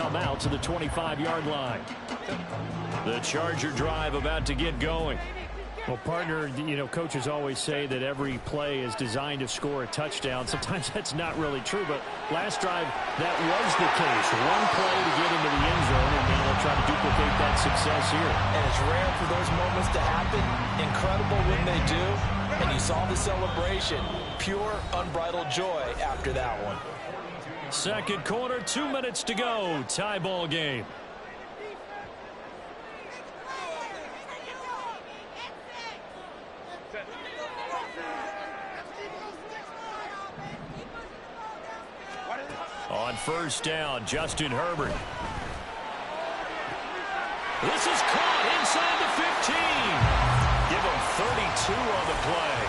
come out to the 25-yard line. The Charger drive about to get going. Well, partner, you know, coaches always say that every play is designed to score a touchdown. Sometimes that's not really true, but last drive, that was the case. One play to get into the end zone, and now they'll try to duplicate that success here. And it's rare for those moments to happen. Incredible when they do. And you saw the celebration. Pure, unbridled joy after that one. Second quarter, 2 minutes to go. Tie ball game. On first down, Justin Herbert. This is caught inside the 15. Give him 32 on the play.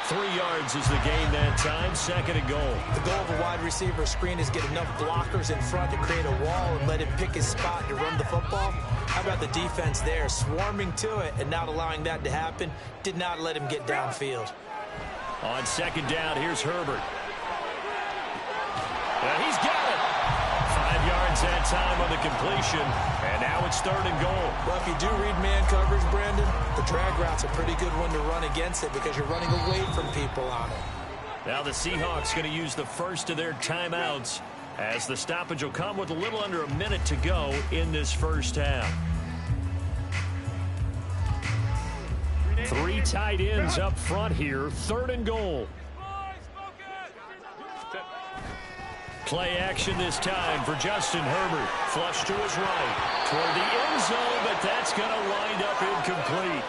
3 yards is the gain that time. Second and goal. The goal of a wide receiver screen is get enough blockers in front to create a wall and let him pick his spot to run the football. How about the defense there, swarming to it and not allowing that to happen? Did not let him get downfield. On second down, here's Herbert. And he's got it. 5 yards that time on the completion. And now it's third and goal. Well, if you do read man coverage, Brandon, the drag route's a pretty good one to run against it because you're running away from people on it. Now the Seahawks going to use the first of their timeouts as the stoppage will come with a little under a minute to go in this first half. 3 tight ends up front here. Third and goal. Play action this time for Justin Herbert. Flush to his right toward the end zone, but that's going to wind up incomplete.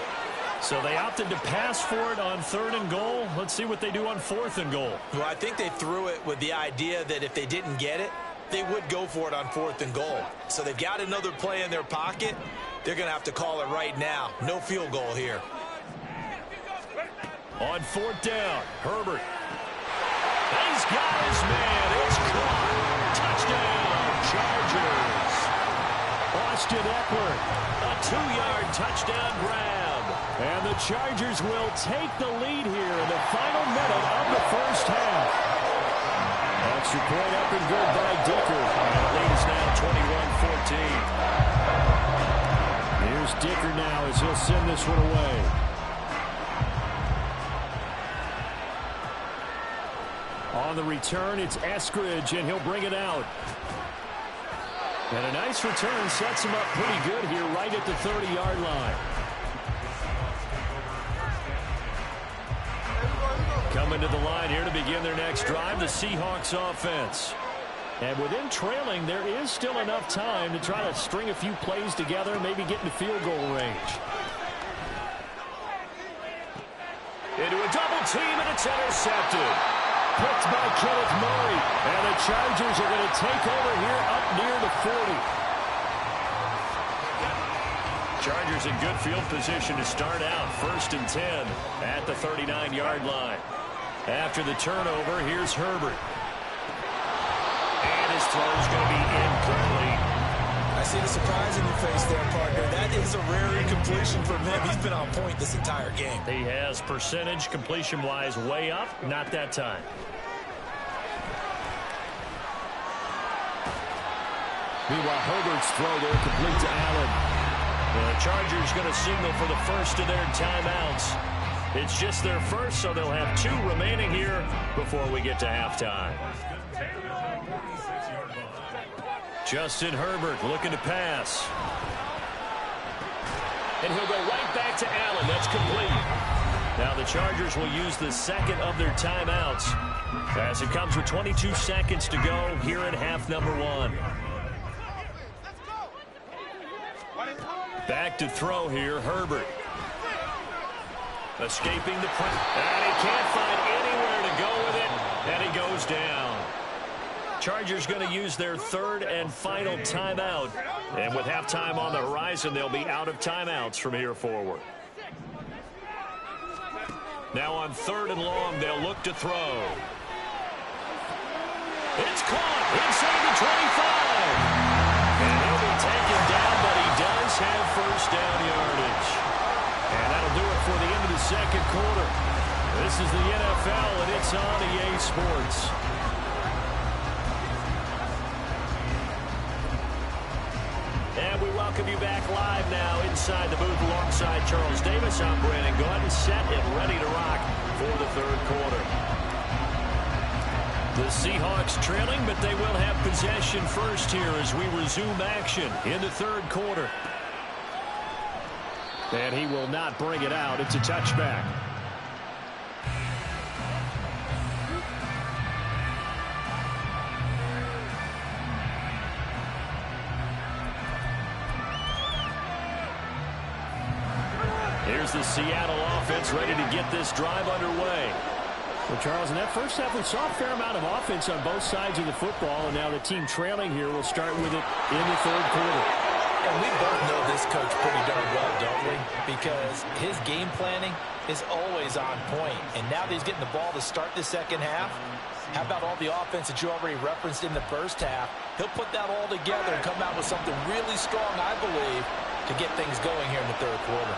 So they opted to pass for it on third and goal. Let's see what they do on fourth and goal. Well, I think they threw it with the idea that if they didn't get it, they would go for it on fourth and goal. So they've got another play in their pocket. They're going to have to call it right now. No field goal here. On fourth down, Herbert. He's got his man. It's caught. Touchdown, Chargers. Austin Eckler, a 2-yard touchdown grab. And the Chargers will take the lead here in the final minute of the first half. Extra point up and good by Dicker. And the lead is now 21-14. Here's Dicker now as he'll send this one away. On the return, it's Eskridge, and he'll bring it out. And a nice return sets him up pretty good here right at the 30-yard line. Coming to the line here to begin their next drive, the Seahawks offense. And within trailing, there is still enough time to try to string a few plays together, maybe get into field goal range. Into a double team, and it's intercepted. Picked by Kenneth Murray, and the Chargers are going to take over here up near the 40. Chargers in good field position to start out. 1st and 10 at the 39-yard line. After the turnover, here's Herbert. And his throw is going to be incomplete. I see the surprise in your face there, partner. That is a rare incompletion from him. He's been on point this entire game. He has percentage completion-wise way up. Not that time. Meanwhile, Herbert's throw there complete to Allen. The Chargers going to signal for the first of their timeouts. It's just their first, so they'll have 2 remaining here before we get to halftime. Justin Herbert looking to pass. And he'll go right back to Allen. That's complete. Now the Chargers will use the second of their timeouts as it comes with 22 seconds to go here in half number 1. Back to throw here, Herbert. Escaping the pressure. And he can't find anywhere to go with it. And he goes down. Chargers going to use their 3rd and final timeout. And with halftime on the horizon, they'll be out of timeouts from here forward. Now on 3rd and long, they'll look to throw. It's caught inside the 25. And he'll be taken down, but he does And we welcome you back live now inside the booth alongside Charles Davis. I'm Brandon Gaudin, set and ready to rock for the third quarter. The Seahawks trailing, but they will have possession first here as we resume action in the third quarter. And he will not bring it out. It's a touchback. Here's the Seattle offense ready to get this drive underway. Well, Charles, in that first half, we saw a fair amount of offense on both sides of the football, and now the team trailing here will start with it in the third quarter. And we both know this coach pretty darn well, don't we? Because his game planning is always on point. And now that he's getting the ball to start the second half, how about all the offense that you already referenced in the first half? He'll put that all together and come out with something really strong, I believe, to get things going here in the third quarter.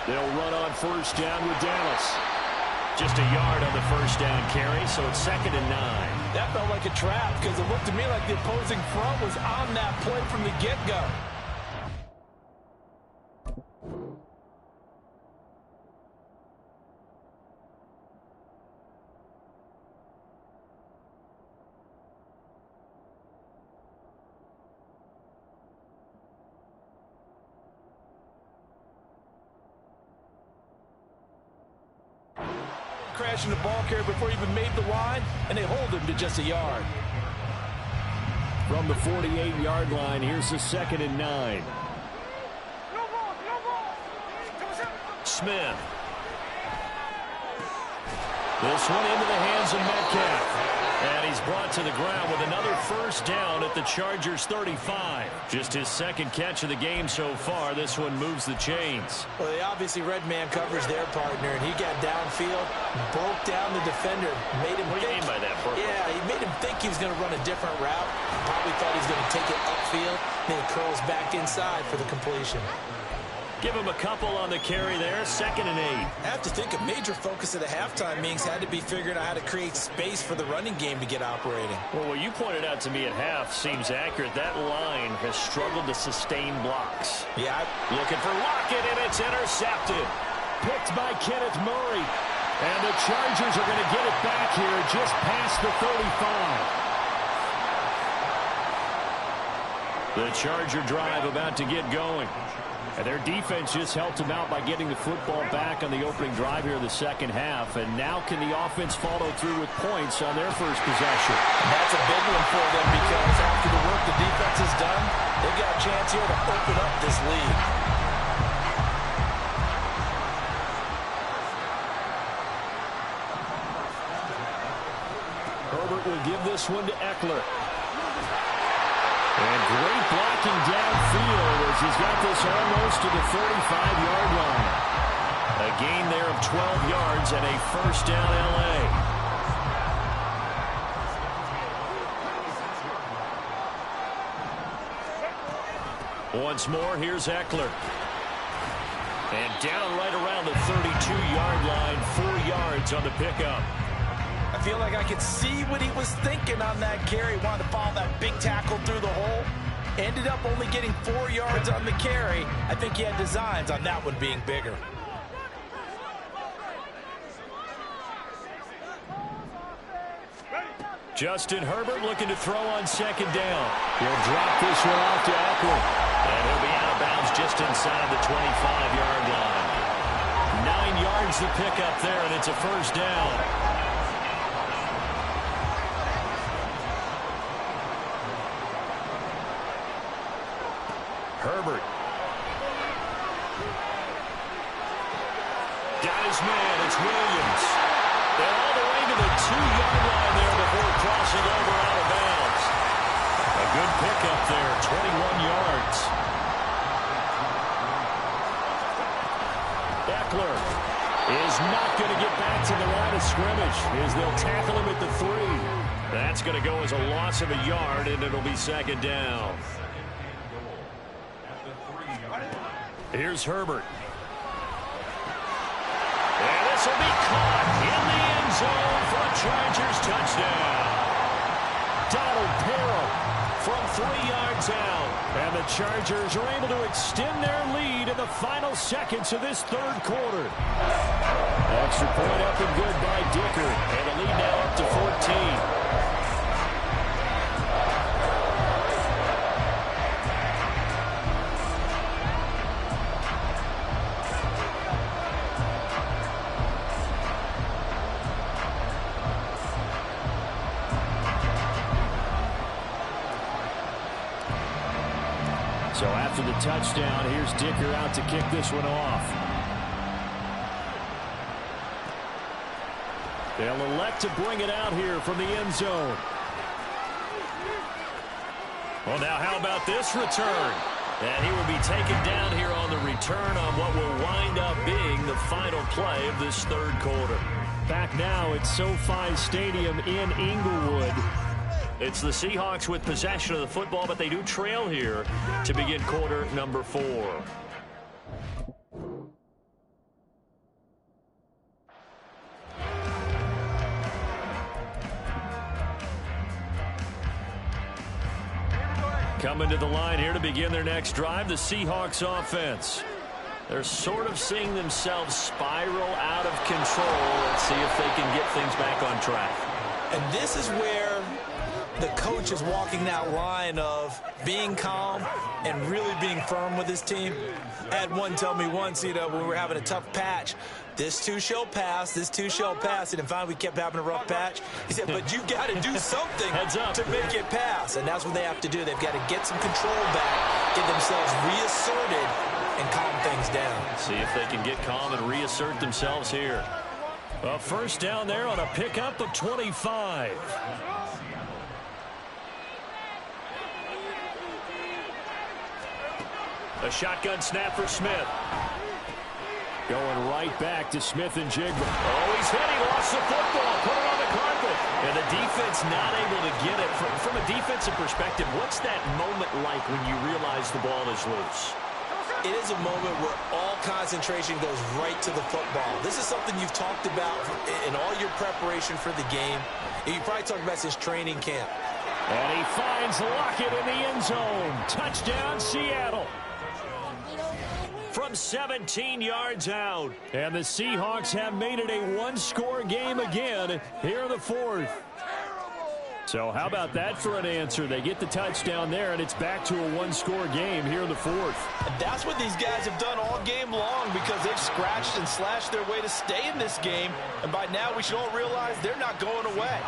They'll run on first down with Dallas. Just a yard on the first down carry, so it's 2nd and 9. That felt like a trap because it looked to me like the opposing front was on that play from the get-go. Crashing the ball carrier before he even made the line, and they hold him to just a yard. From the 48-yard line, here's the 2nd and 9. Smith. This one into the hands of Metcalf. And he's brought to the ground with another first down at the Chargers' 35. Just his second catch of the game so far. This one moves the chains. Well, they obviously red man coverage their partner, and he got downfield, broke down the defender, made him What do you mean by that, Purple? Yeah, he made him think he was going to run a different route. Probably thought he was going to take it upfield. Then he curls back inside for the completion. Give him a couple on the carry there. 2nd and 8. I have to think a major focus of the halftime meetings had to be figuring out how to create space for the running game to get operating. Well, what you pointed out to me at half seems accurate. That line has struggled to sustain blocks. Yeah. Looking for Lockett, and it's intercepted. Picked by Kenneth Murray. And the Chargers are going to get it back here just past the 35. The Charger drive about to get going. And their defense just helped them out by getting the football back on the opening drive here in the second half. And now can the offense follow through with points on their first possession? And that's a big one for them because after the work the defense has done, they've got a chance here to open up this lead. Herbert will give this one to Eckler. And great blocking downfield as he's got this almost to the 35-yard line. A gain there of 12 yards and a first down L.A. Once more, here's Eckler. And down right around the 32-yard line, 4 yards on the pickup. I feel like I could see what he was thinking on that carry. Wanted to follow that big tackle through the hole. Ended up only getting 4 yards on the carry. I think he had designs on that one being bigger. Justin Herbert looking to throw on second down. He'll drop this one off to Eckler. And he'll be out of bounds just inside the 25-yard line. 9 yards to pick up there, and it's a first down. Herbert. Got his man. It's Williams. And all the way to the 2-yard line there before crossing over out of bounds. A good pickup there, 21 yards. Eckler is not going to get back to the line of scrimmage as they'll tackle him at the 3. That's going to go as a loss of a yard, and it'll be second down. Here's Herbert. And this will be caught in the end zone for a Chargers touchdown. Donald Parham from 3 yards out. And the Chargers are able to extend their lead in the final seconds of this third quarter. Extra point up and good by Dicker. And the lead now up to 14. So after the touchdown, here's Dicker out to kick this one off. They'll elect to bring it out here from the end zone. Well, now how about this return? And he will be taken down here on the return on what will wind up being the final play of this third quarter. Back now at SoFi Stadium in Inglewood. It's the Seahawks with possession of the football, but they do trail here to begin quarter number 4. Coming to the line here to begin their next drive, the Seahawks offense. They're sort of seeing themselves spiral out of control. Let's see if they can get things back on track. And this is where the coach is walking that line of being calm and really being firm with his team. I had one tell me once, when we were having a tough patch, this too shall pass, this too shall pass. And finally we kept having a rough patch. He said, but you got to do something to make it pass. And that's what they have to do. They've got to get some control back, get themselves reasserted, and calm things down. See if they can get calm and reassert themselves here. A first down there on a pickup of 25. A shotgun snap for Smith. Going right back to Smith and Jigba. Oh, he's hit. He lost the football. Put it on the carpet. And the defense not able to get it. From a defensive perspective, what's that moment like when you realize the ball is loose? It is a moment where all concentration goes right to the football. This is something you've talked about in all your preparation for the game. And you probably talked about since training camp. And he finds Lockett in the end zone. Touchdown, Seattle. From 17 yards out. And the Seahawks have made it a one-score game again here in the fourth. So how about that for an answer? They get the touchdown there, and it's back to a one-score game here in the fourth. And that's what these guys have done all game long because they've scratched and slashed their way to stay in this game. And by now we should all realize they're not going away.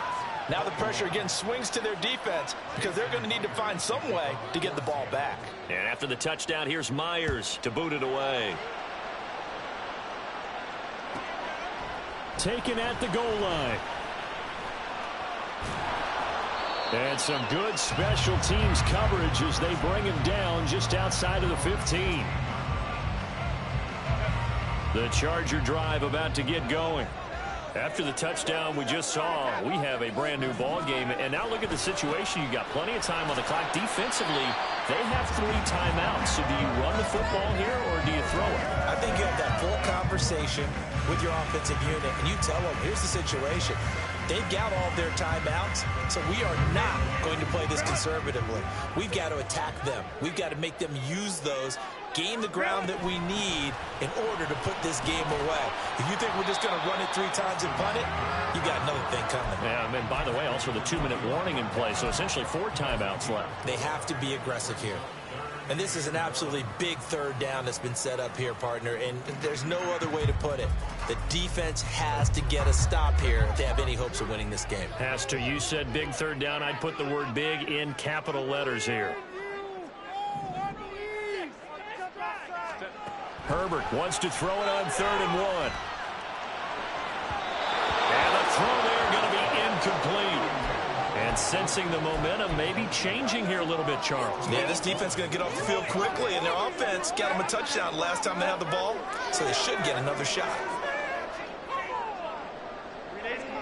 Now the pressure again swings to their defense because they're going to need to find some way to get the ball back. And after the touchdown, here's Myers to boot it away. Taken at the goal line. And some good special teams coverage as they bring him down just outside of the 15. The Charger drive about to get going. After the touchdown we just saw, we have a brand new ball game. And now look at the situation. You got plenty of time on the clock. Defensively, they have 3 timeouts. So do you run the football here or do you throw it? I think you have that full conversation with your offensive unit, and you tell them, here's the situation. They've got all of their timeouts, so we are not going to play this conservatively. We've got to attack them. We've got to make them use those, gain the ground that we need in order to put this game away. If you think we're just going to run it 3 times and punt it, you got another thing coming. Yeah, and by the way, also the 2-minute warning in play, so essentially 4 timeouts left. They have to be aggressive here. And this is an absolutely big third down that's been set up here, partner, and there's no other way to put it. The defense has to get a stop here if they have any hopes of winning this game. Has to. You said big third down. I'd put the word big in capital letters here. Herbert wants to throw it on 3rd and 1. And the throw there going to be incomplete. And sensing the momentum maybe changing here a little bit, Charles. Yeah, this defense is going to get off the field quickly, and their offense got them a touchdown last time they had the ball, so they should get another shot.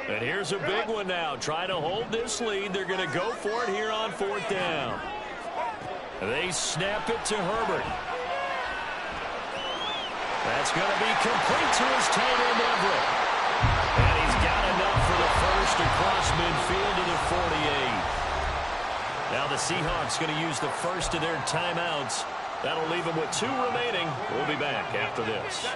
And here's a big one now. Try to hold this lead. They're going to go for it here on 4th down. They snap it to Herbert. That's going to be complete to his tight end, Everett. And he's got enough for the first across midfield to the 48. Now the Seahawks going to use the first of their timeouts. That'll leave them with 2 remaining. We'll be back after this.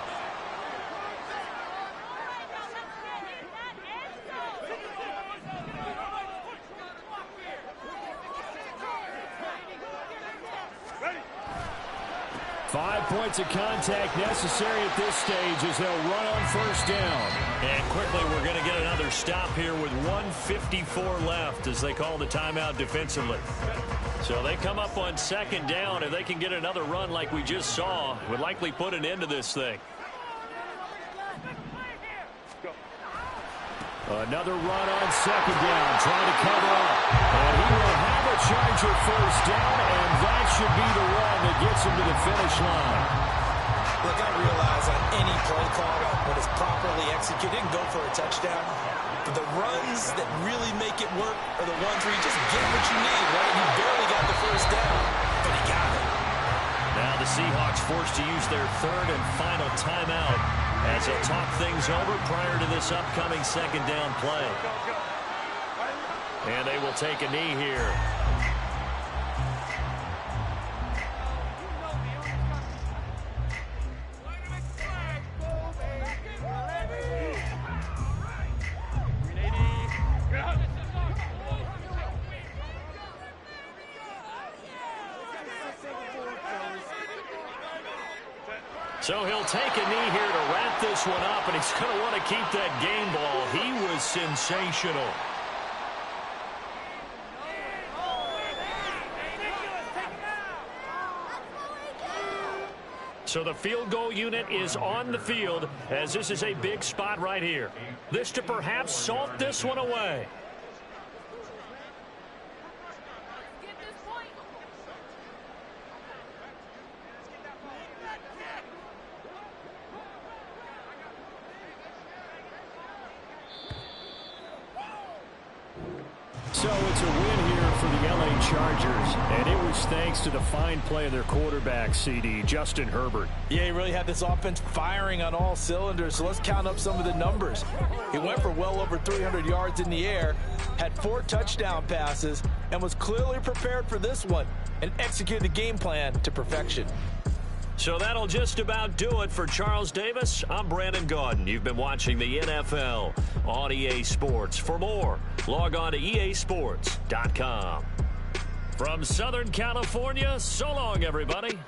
Five points of contact necessary at this stage as they'll run on first down. And quickly we're going to get another stop here with 1:54 left as they call the timeout defensively. So they come up on second down. If they can get another run like we just saw, would likely put an end to this thing. Another run on second down, trying to cover up. And he will have a Charger first down, and that should be the run that gets him to the finish line. Look, I realize on any play call, when it's properly executed, and go for a touchdown. But the runs that really make it work are the ones where you just get what you need, right? He barely got the first down, but he got it. Now the Seahawks forced to use their third and final timeout as they'll talk things over prior to this upcoming second down play. And they will take a knee here. So he'll take a knee here to wrap this one up, and he's going to want to keep that game ball. He was sensational. So the field goal unit is on the field as this is a big spot right here. This to perhaps salt this one away. So it's a win here for the LA Chargers, and it was thanks to the fine play of their quarterback, CD, Justin Herbert. Yeah, he really had this offense firing on all cylinders, so let's count up some of the numbers. He went for well over 300 yards in the air, had 4 touchdown passes, and was clearly prepared for this one and executed the game plan to perfection. So that'll just about do it for Charles Davis. I'm Brandon Gaudin. You've been watching the NFL on EA Sports. For more, log on to easports.com. From Southern California, so long, everybody.